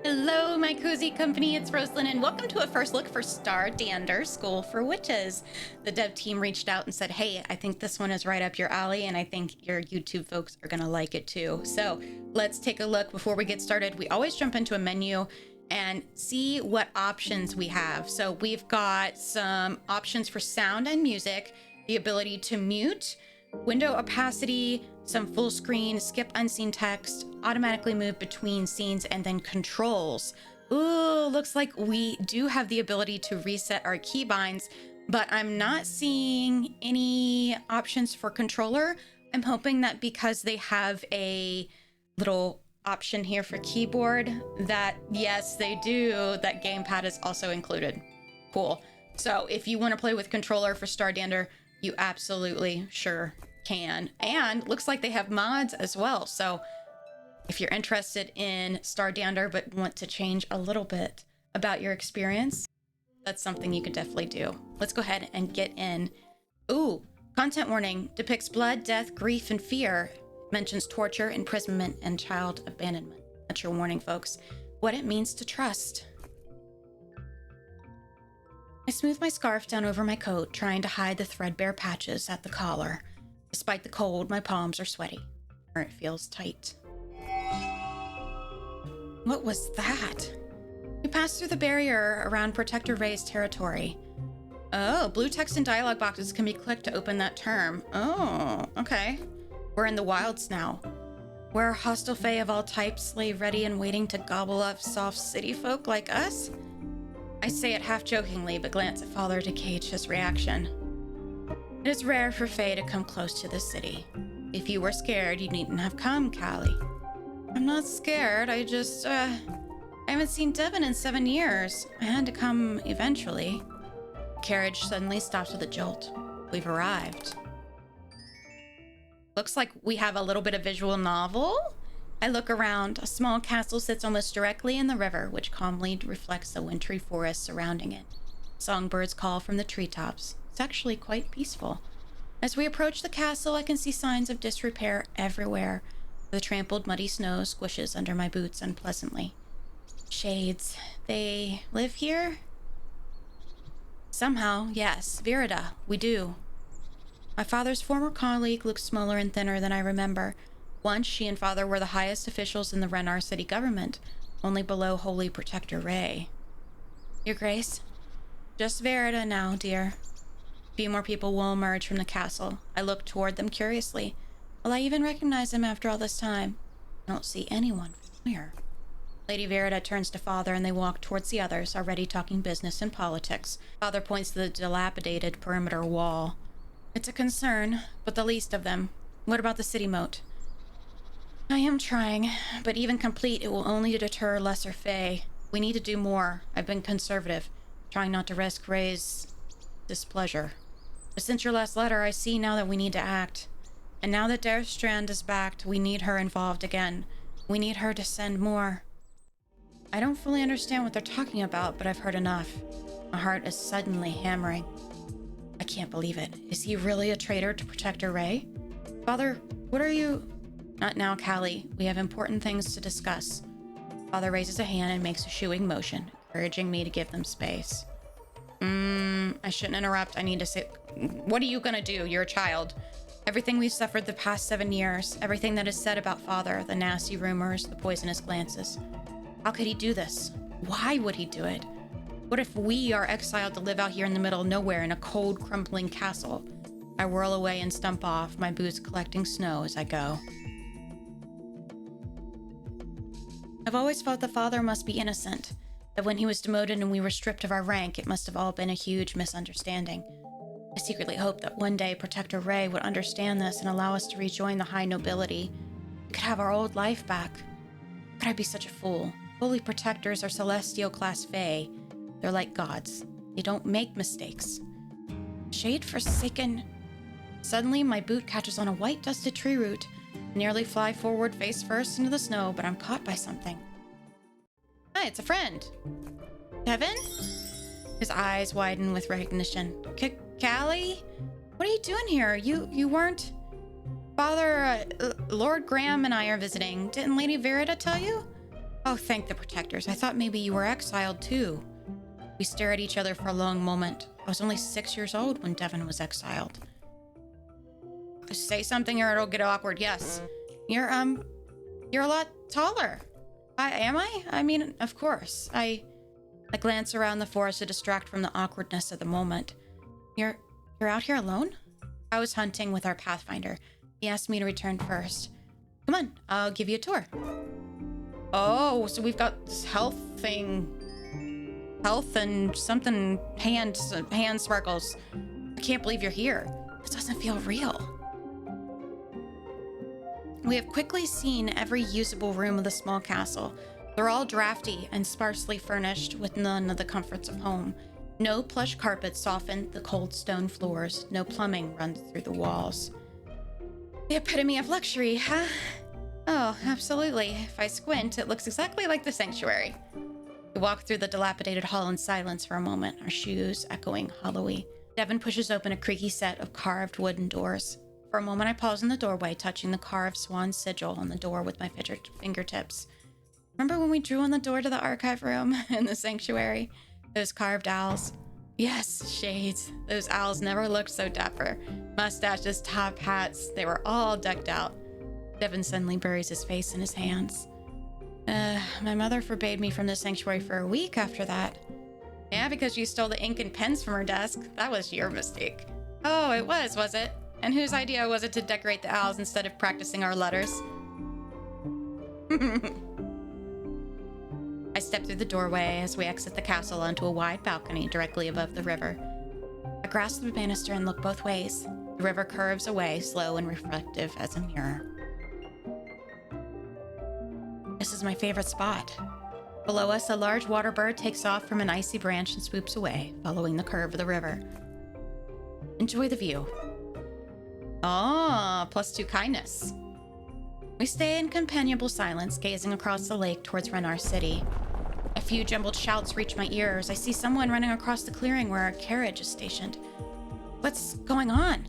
Hello, my cozy company. It's Rosealyn, and welcome to a first look for Stardander School for Witches. The dev team reached out and said, hey, I think this one is right up your alley, and I think your YouTube folks are going to like it too. So let's take a look before we get started. We always jump into a menu and see what options we have. So we've got some options for sound and music, the ability to mute, window opacity, some full screen, skip unseen text, automatically move between scenes, and then controls. Ooh, looks like we do have the ability to reset our keybinds, but I'm not seeing any options for controller. I'm hoping that because they have a little option here for keyboard, that yes, they do, that gamepad is also included. Cool. So if you want to play with controller for Stardander, you absolutely sure can. And looks like they have mods as well. So if you're interested in Stardander but want to change a little bit about your experience, that's something you could definitely do. Let's go ahead and get in. Ooh, content warning depicts blood, death, grief, and fear. Mentions torture, imprisonment, and child abandonment. That's your warning, folks. What it means to trust. I smooth my scarf down over my coat, trying to hide the threadbare patches at the collar. Despite the cold, my palms are sweaty, or it feels tight. What was that? We passed through the barrier around Protector Ray's territory. Oh, blue text and dialogue boxes can be clicked to open that term. Oh, okay. We're in the wilds now, where hostile fae of all types lay ready and waiting to gobble up soft city folk like us. I say it half jokingly, but glance at Father to gauge his reaction. It is rare for fae to come close to the city. If you were scared, you needn't have come, Callie. I'm not scared, I haven't seen Devin in 7 years. I had to come eventually. The carriage suddenly stops with a jolt. We've arrived. Looks like we have a little bit of visual novel. I look around. A small castle sits almost directly in the river, which calmly reflects the wintry forest surrounding it. Songbirds call from the treetops. It's actually quite peaceful. As we approach the castle, I can see signs of disrepair everywhere. The trampled, muddy snow squishes under my boots unpleasantly. Shades. They live here? Somehow, yes. Virida, we do. My father's former colleague looks smaller and thinner than I remember. Once, she and father were the highest officials in the Renar city government, only below Holy Protector Ray. Your Grace? Just Virida now, dear. A few more people will emerge from the castle. I look toward them curiously. Will I even recognize them after all this time? I don't see anyone familiar. Lady Virida turns to father and they walk towards the others, already talking business and politics. Father points to the dilapidated perimeter wall. It's a concern, but the least of them. What about the city moat? I am trying, but even complete, it will only deter lesser fae. We need to do more. I've been conservative, trying not to risk Ray's displeasure. But since your last letter, I see now that we need to act. And now that Strand is backed, we need her involved again. We need her to send more. I don't fully understand what they're talking about, but I've heard enough. My heart is suddenly hammering. I can't believe it. Is he really a traitor to Protector Ray? Father, what are you... Not now, Callie. We have important things to discuss. Father raises a hand and makes a shooing motion, encouraging me to give them space. I shouldn't interrupt. I need to say... What are you gonna do? You're a child. Everything we've suffered the past 7 years, everything that is said about father, the nasty rumors, the poisonous glances. How could he do this? Why would he do it? What if we are exiled to live out here in the middle of nowhere in a cold, crumbling castle? I whirl away and stump off, my boots collecting snow as I go. I've always felt the father must be innocent, that when he was demoted and we were stripped of our rank, it must have all been a huge misunderstanding. I secretly hoped that one day Protector Ray would understand this and allow us to rejoin the high nobility. We could have our old life back. But I'd be such a fool. Holy Protectors are celestial class fae. They're like gods. They don't make mistakes. Shade forsaken. Suddenly, my boot catches on a white dusted tree root. I nearly fly forward face first into the snow, but I'm caught by something. Hi, it's a friend. Devin? His eyes widen with recognition. Callie? What are you doing here? You weren't... Father, Lord Graham and I are visiting. Didn't Lady Virida tell you? Oh, thank the protectors. I thought maybe you were exiled too. We stare at each other for a long moment. I was only 6 years old when Devin was exiled. Say something or it'll get awkward. Yes. You're a lot taller. Am I? I mean, of course. I glance around the forest to distract from the awkwardness of the moment. You're out here alone? I was hunting with our Pathfinder. He asked me to return first. Come on, I'll give you a tour. Oh, so we've got this health thing. Health and something hand sparkles. I can't believe you're here. This doesn't feel real. We have quickly seen every usable room of the small castle. They're all drafty and sparsely furnished with none of the comforts of home. No plush carpets soften the cold stone floors. No plumbing runs through the walls. The epitome of luxury, huh? Oh, absolutely. If I squint, it looks exactly like the sanctuary. We walk through the dilapidated hall in silence for a moment, our shoes echoing hollowy. Devin pushes open a creaky set of carved wooden doors. For a moment, I pause in the doorway, touching the carved swan sigil on the door with my fingertips. Remember when we drew on the door to the archive room in the sanctuary? Those carved owls. Yes, shades. Those owls never looked so dapper. Mustaches, top hats, they were all decked out. Devin suddenly buries his face in his hands. My mother forbade me from the sanctuary for a week after that. Yeah, because you stole the ink and pens from her desk. That was your mistake. Oh, it was it? And whose idea was it to decorate the owls instead of practicing our letters? I step through the doorway as we exit the castle onto a wide balcony directly above the river. I grasp the banister and look both ways. The river curves away, slow and reflective as a mirror. This is my favorite spot. Below us, a large water bird takes off from an icy branch and swoops away, following the curve of the river. Enjoy the view. Ah, +2 kindness. We stay in companionable silence, gazing across the lake towards Renar City. A few jumbled shouts reach my ears. I see someone running across the clearing where our carriage is stationed. What's going on?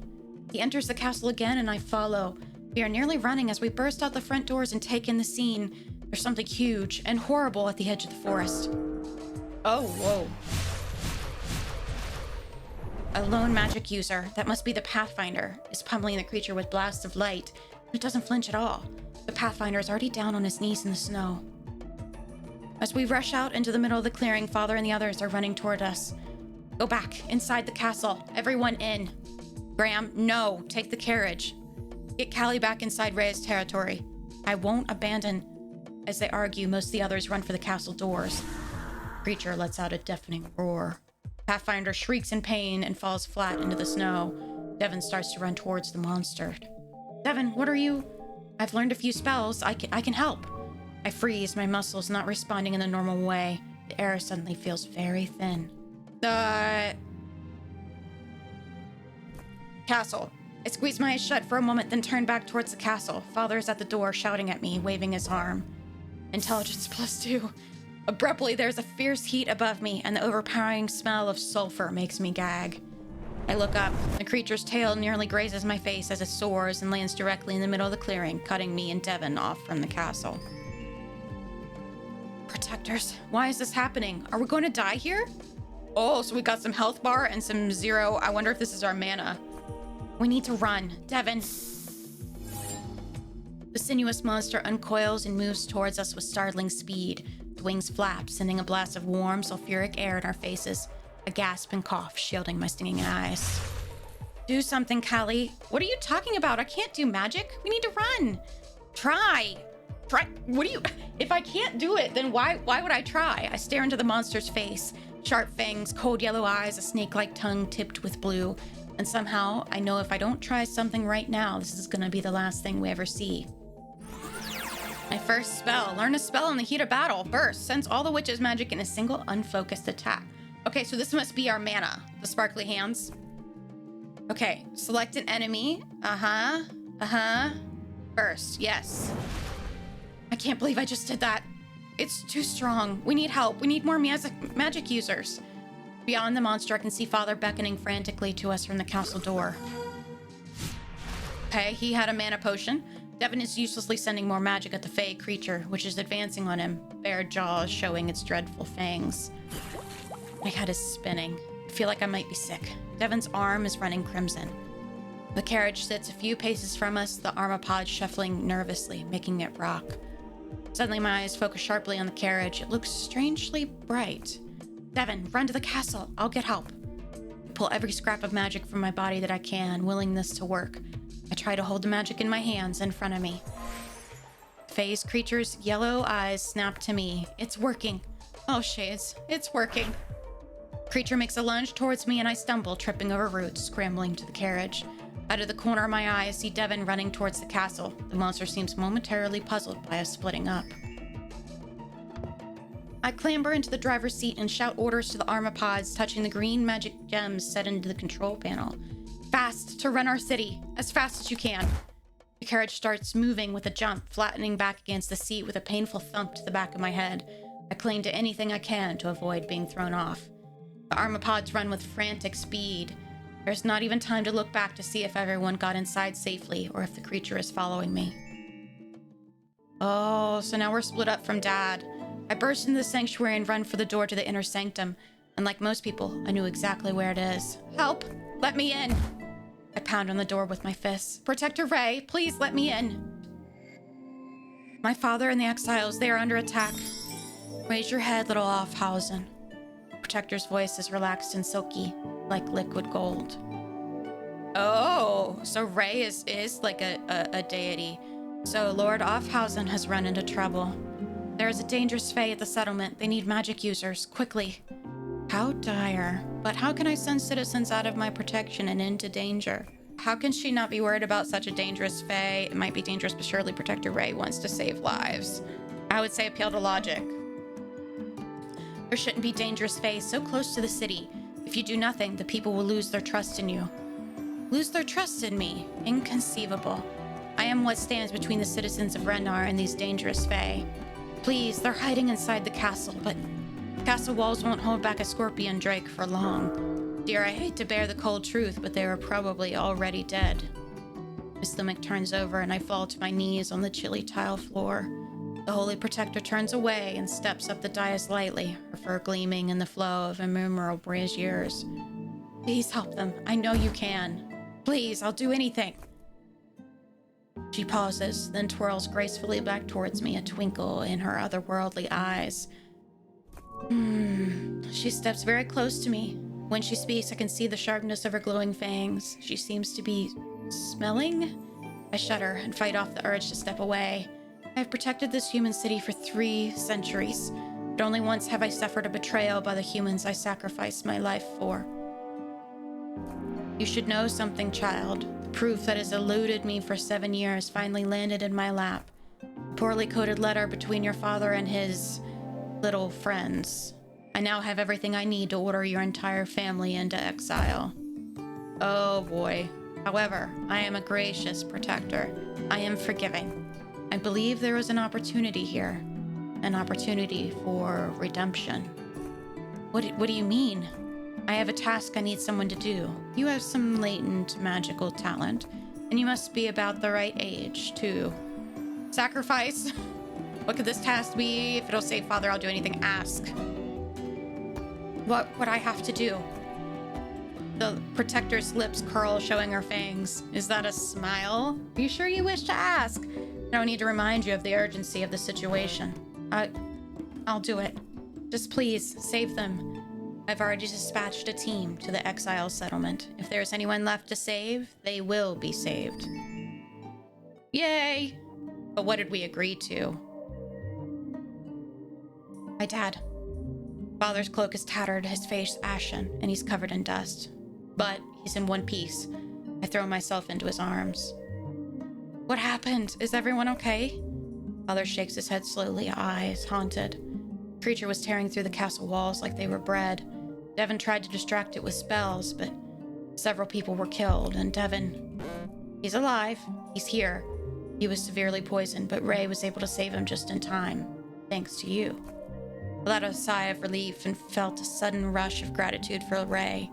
He enters the castle again, and I follow. We are nearly running as we burst out the front doors and take in the scene. There's something huge and horrible at the edge of the forest. Oh, whoa. A lone magic user, that must be the Pathfinder, is pummeling the creature with blasts of light. It doesn't flinch at all. The Pathfinder is already down on his knees in the snow. As we rush out into the middle of the clearing, Father and the others are running toward us. Go back, inside the castle. Everyone in. Graham, no, take the carriage. Get Callie back inside Rhea's territory. I won't abandon. As they argue, most of the others run for the castle doors. The creature lets out a deafening roar. Pathfinder shrieks in pain and falls flat into the snow. Devin starts to run towards the monster. Devin, what are you? I've learned a few spells. I can help. I freeze, my muscles not responding in the normal way. The air suddenly feels very thin. Castle. I squeeze my eyes shut for a moment, then turn back towards the castle. Father is at the door, shouting at me, waving his arm. Intelligence +2. Abruptly, there's a fierce heat above me, and the overpowering smell of sulfur makes me gag. I look up. The creature's tail nearly grazes my face as it soars and lands directly in the middle of the clearing, cutting me and Devin off from the castle. Protectors, why is this happening? Are we going to die here? Oh, so we got some health bar and some 0. I wonder if this is our mana. We need to run. Devin. The sinuous monster uncoils and moves towards us with startling speed. The wings flap, sending a blast of warm, sulfuric air in our faces. A gasp and cough shielding my stinging eyes. Do something, Callie. What are you talking about? I can't do magic. We need to run. Try. What do you... If I can't do it, then why would I try? I stare into the monster's face. Sharp fangs, cold yellow eyes, a snake-like tongue tipped with blue. And somehow, I know if I don't try something right now, this is gonna be the last thing we ever see. My first spell. Learn a spell in the heat of battle. Burst. Sends all the witch's magic in a single unfocused attack. Okay, so this must be our mana. The sparkly hands. Okay, select an enemy. Burst. Yes. I can't believe I just did that. It's too strong. We need help. We need more magic users. Beyond the monster, I can see Father beckoning frantically to us from the castle door. Okay, he had a mana potion. Devin is uselessly sending more magic at the fey creature, which is advancing on him, bare jaws showing its dreadful fangs. My head is spinning. I feel like I might be sick. Devin's arm is running crimson. The carriage sits a few paces from us, the armapod shuffling nervously, making it rock. Suddenly my eyes focus sharply on the carriage. It looks strangely bright. Devin, run to the castle. I'll get help. I pull every scrap of magic from my body that I can, willing this to work. I try to hold the magic in my hands in front of me. Fae's creature's yellow eyes snap to me. It's working. Oh, shades. It's working. Creature makes a lunge towards me and I stumble, tripping over roots, scrambling to the carriage. Out of the corner of my eye, I see Devin running towards the castle. The monster seems momentarily puzzled by us splitting up. I clamber into the driver's seat and shout orders to the armapods, touching the green magic gems set into the control panel. Fast, to run our city. As fast as you can. The carriage starts moving with a jump, flattening back against the seat with a painful thump to the back of my head. I cling to anything I can to avoid being thrown off. The armapods run with frantic speed. There's not even time to look back to see if everyone got inside safely or if the creature is following me. Oh, so now we're split up from Dad. I burst into the sanctuary and run for the door to the inner sanctum. And like most people, I knew exactly where it is. Help! Let me in! I pound on the door with my fists. Protector Ray, please let me in. My father and the exiles, they are under attack. Raise your head, little Offhausen. Protector's voice is relaxed and silky, like liquid gold. Oh, so Ray is like a deity. So Lord Offhausen has run into trouble. There is a dangerous fae at the settlement. They need magic users, quickly. How dire. But how can I send citizens out of my protection and into danger? How can she not be worried about such a dangerous fae? It might be dangerous, but surely Protector Ray wants to save lives. I would say appeal to logic. There shouldn't be dangerous fae so close to the city. If you do nothing, the people will lose their trust in you. Lose their trust in me? Inconceivable. I am what stands between the citizens of Renar and these dangerous fae. Please, they're hiding inside the castle, but castle walls won't hold back a scorpion drake for long. Dear, I hate to bear the cold truth, but they are probably already dead. My stomach turns over and I fall to my knees on the chilly tile floor. The Holy Protector turns away and steps up the dais lightly, her fur gleaming in the flow of innumerable braziers. Please help them. I know you can. Please, I'll do anything. She pauses, then twirls gracefully back towards me, a twinkle in her otherworldly eyes. She steps very close to me. When she speaks, I can see the sharpness of her glowing fangs. She seems to be smelling? I shudder and fight off the urge to step away. I have protected this human city for 3 centuries, but only once have I suffered a betrayal by the humans I sacrificed my life for. You should know something, child. The proof that has eluded me for 7 years finally landed in my lap. A poorly coded letter between your father and his little friends. I now have everything I need to order your entire family into exile. Oh boy. However, I am a gracious protector. I am forgiving. I believe there is an opportunity here. An opportunity for redemption. What do you mean? I have a task I need someone to do. You have some latent magical talent, and you must be about the right age, too. Sacrifice? What could this task be? If it'll save Father, I'll do anything. Ask. What would I have to do? The Protector's lips curl, showing her fangs. Is that a smile? Are you sure you wish to ask? No need to remind you of the urgency of the situation. I'll do it. Just please, save them. I've already dispatched a team to the exile settlement. If there's anyone left to save, they will be saved. Yay! But what did we agree to? My dad. Father's cloak is tattered, his face ashen, and he's covered in dust. But he's in one piece. I throw myself into his arms. What happened? Is everyone okay? Father shakes his head slowly, eyes haunted. The creature was tearing through the castle walls like they were bread. Devin tried to distract it with spells, but several people were killed, and Devin... He's alive. He's here. He was severely poisoned, but Ray was able to save him just in time. Thanks to you. I let out a sigh of relief and felt a sudden rush of gratitude for Ray.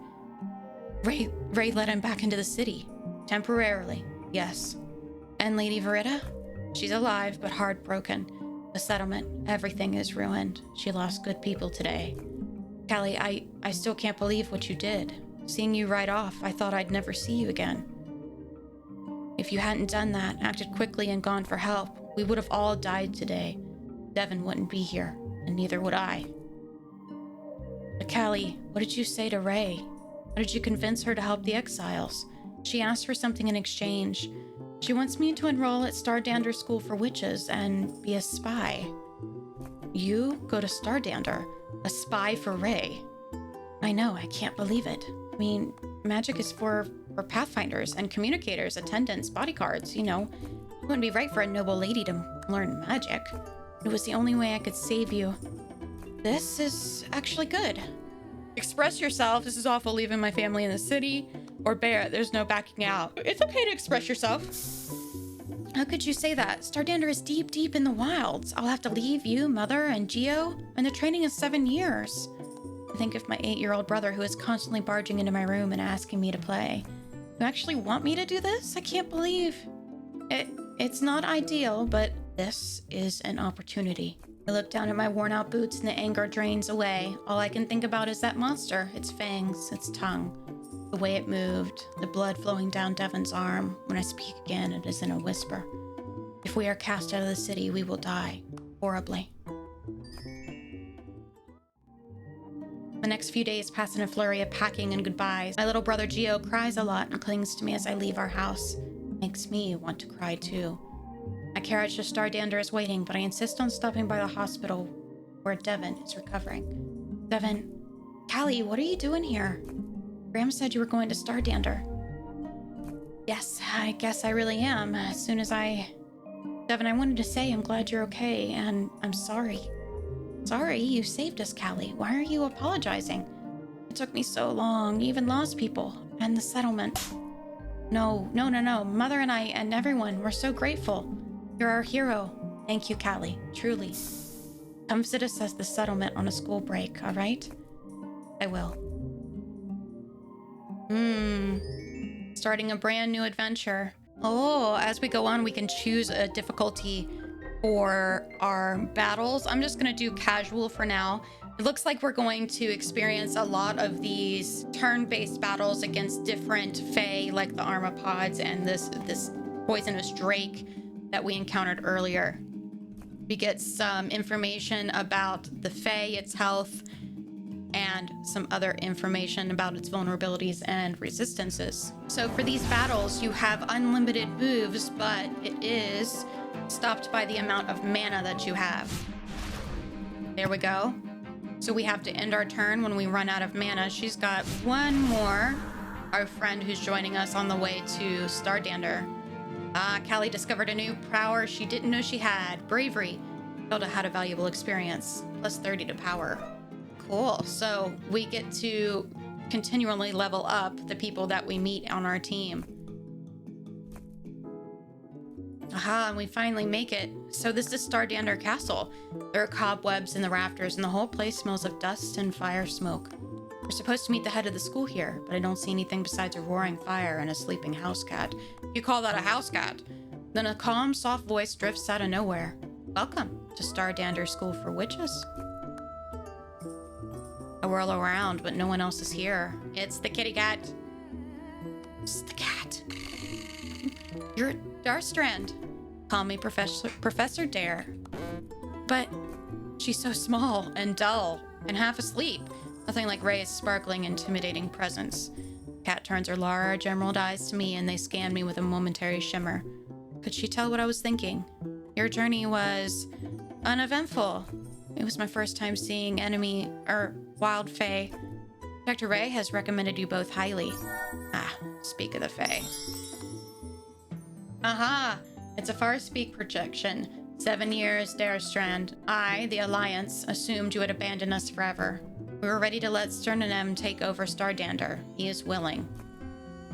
Ray let him back into the city. Temporarily, yes. And Lady Verita? She's alive, but heartbroken. The settlement, everything is ruined. She lost good people today. Callie, I still can't believe what you did. Seeing you right off, I thought I'd never see you again. If you hadn't done that, acted quickly and gone for help, we would have all died today. Devin wouldn't be here, and neither would I. But Callie, what did you say to Ray? How did you convince her to help the exiles? She asked for something in exchange. She wants me to enroll at Stardander School for Witches and be a spy. You go to Stardander? A spy for Ray? I know, I can't believe it. I mean, magic is for pathfinders and communicators, attendants, bodyguards, you know. It wouldn't be right for a noble lady to learn magic. It was the only way I could save you. This is actually good. Express yourself. This is awful leaving my family in the city. Or bear it, there's no backing out. It's okay to express yourself. How could you say that? Stardander is deep, deep in the wilds. I'll have to leave you, Mother, and Geo, and the training is 7 years. I think of my 8-year-old brother who is constantly barging into my room and asking me to play. You actually want me to do this? I can't believe. It's not ideal, but this is an opportunity. I look down at my worn-out boots and the anger drains away. All I can think about is that monster, its fangs, its tongue. The way it moved, the blood flowing down Devin's arm. When I speak again, it is in a whisper. If we are cast out of the city, we will die. Horribly. The next few days pass in a flurry of packing and goodbyes. My little brother Geo cries a lot and clings to me as I leave our house. Makes me want to cry too. My carriage to Stardander is waiting, but I insist on stopping by the hospital where Devin is recovering. Devin, Callie, what are you doing here? Graham said you were going to Stardander. Yes, I guess I really am. Devin, I wanted to say I'm glad you're okay, and I'm sorry. Sorry, you saved us, Callie. Why are you apologizing? It took me so long, even lost people, and the settlement. No. Mother and I and everyone, we're so grateful. You're our hero. Thank you, Callie, truly. Come visit us at the settlement on a school break, all right? I will. Starting a brand new adventure. Oh, as we go on, we can choose a difficulty for our battles. I'm just gonna do casual for now. It looks like we're going to experience a lot of these turn-based battles against different fae, like the Armapods and this poisonous drake that we encountered earlier. We get some information about the fae, its health, and some other information about its vulnerabilities and resistances. So for these battles, you have unlimited moves, but it is stopped by the amount of mana that you have. There we go. So we have to end our turn when we run out of mana. She's got one more. Our friend who's joining us on the way to Stardander. Callie discovered a new power she didn't know she had. Bravery. Hilda had a valuable experience. Plus 30 to power. Cool. So we get to continually level up the people that we meet on our team. Aha, and we finally make it. So this is Stardander Castle. There are cobwebs in the rafters and the whole place smells of dust and fire smoke. We're supposed to meet the head of the school here, but I don't see anything besides a roaring fire and a sleeping house cat. You call that a house cat? Then a calm, soft voice drifts out of nowhere. Welcome to Stardander School for Witches. I whirl around, but no one else is here. It's the kitty cat. It's the cat. You're Darstrand. Call me Professor Dare. But she's so small and dull and half asleep. Nothing like Ray's sparkling, intimidating presence. Cat turns her large emerald eyes to me and they scan me with a momentary shimmer. Could she tell what I was thinking? Your journey was uneventful. It was my first time seeing wild fae. Dr. Ray has recommended you both highly. Speak of the fae. Aha! It's a far speak projection. 7 years, Darstrand. I, the Alliance, assumed you would abandon us forever. We were ready to let Sternanem take over Stardander. He is willing.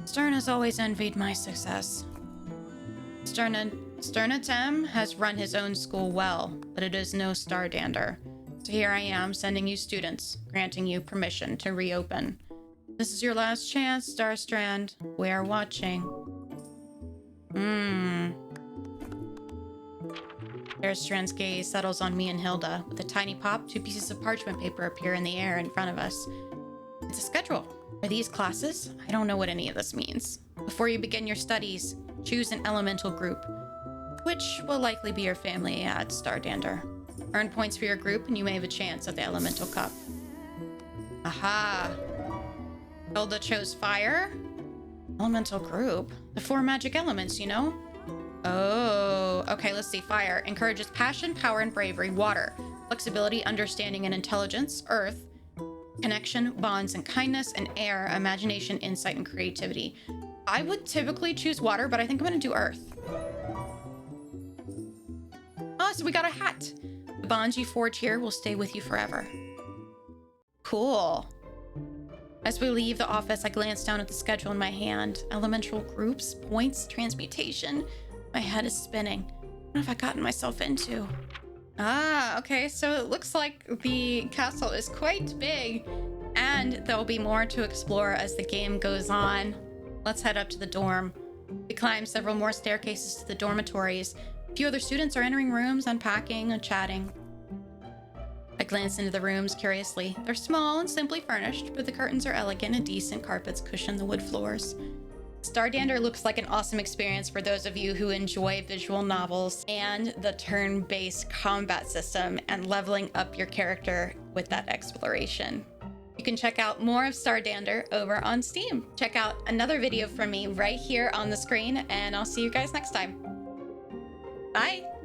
Stern has always envied my success. Sternatem has run his own school well, but it is no Stardander. So here I am, sending you students, granting you permission to reopen. This is your last chance, Darstrand. We are watching. Bearstrand's gaze settles on me and Hilda. With a tiny pop, 2 pieces of parchment paper appear in the air in front of us. It's a schedule. Are these classes? I don't know what any of this means. Before you begin your studies, choose an elemental group, which will likely be your family at Stardander. Earn points for your group and you may have a chance at the elemental cup. Aha! Hilda chose fire? Elemental group? The 4 magic elements, you know? Oh, okay, let's see. Fire encourages passion, power, and bravery. Water, flexibility, understanding, and intelligence. Earth, connection, bonds, and kindness. And air, imagination, insight, and creativity. I would typically choose water, but I think I'm gonna do earth. Oh, so we got a hat. The bonds you forge here will stay with you forever. Cool. As we leave the office, I glance down at the schedule in my hand. Elemental groups, points, transmutation. My head is spinning. What have I gotten myself into? Ah, okay, so it looks like the castle is quite big, and there'll be more to explore as the game goes on. Let's head up to the dorm. We climb several more staircases to the dormitories. A few other students are entering rooms, unpacking and chatting. I glance into the rooms curiously. They're small and simply furnished, but the curtains are elegant and decent carpets cushion the wood floors. Stardander looks like an awesome experience for those of you who enjoy visual novels and the turn-based combat system and leveling up your character with that exploration. You can check out more of Stardander over on Steam. Check out another video from me right here on the screen, and I'll see you guys next time. Bye!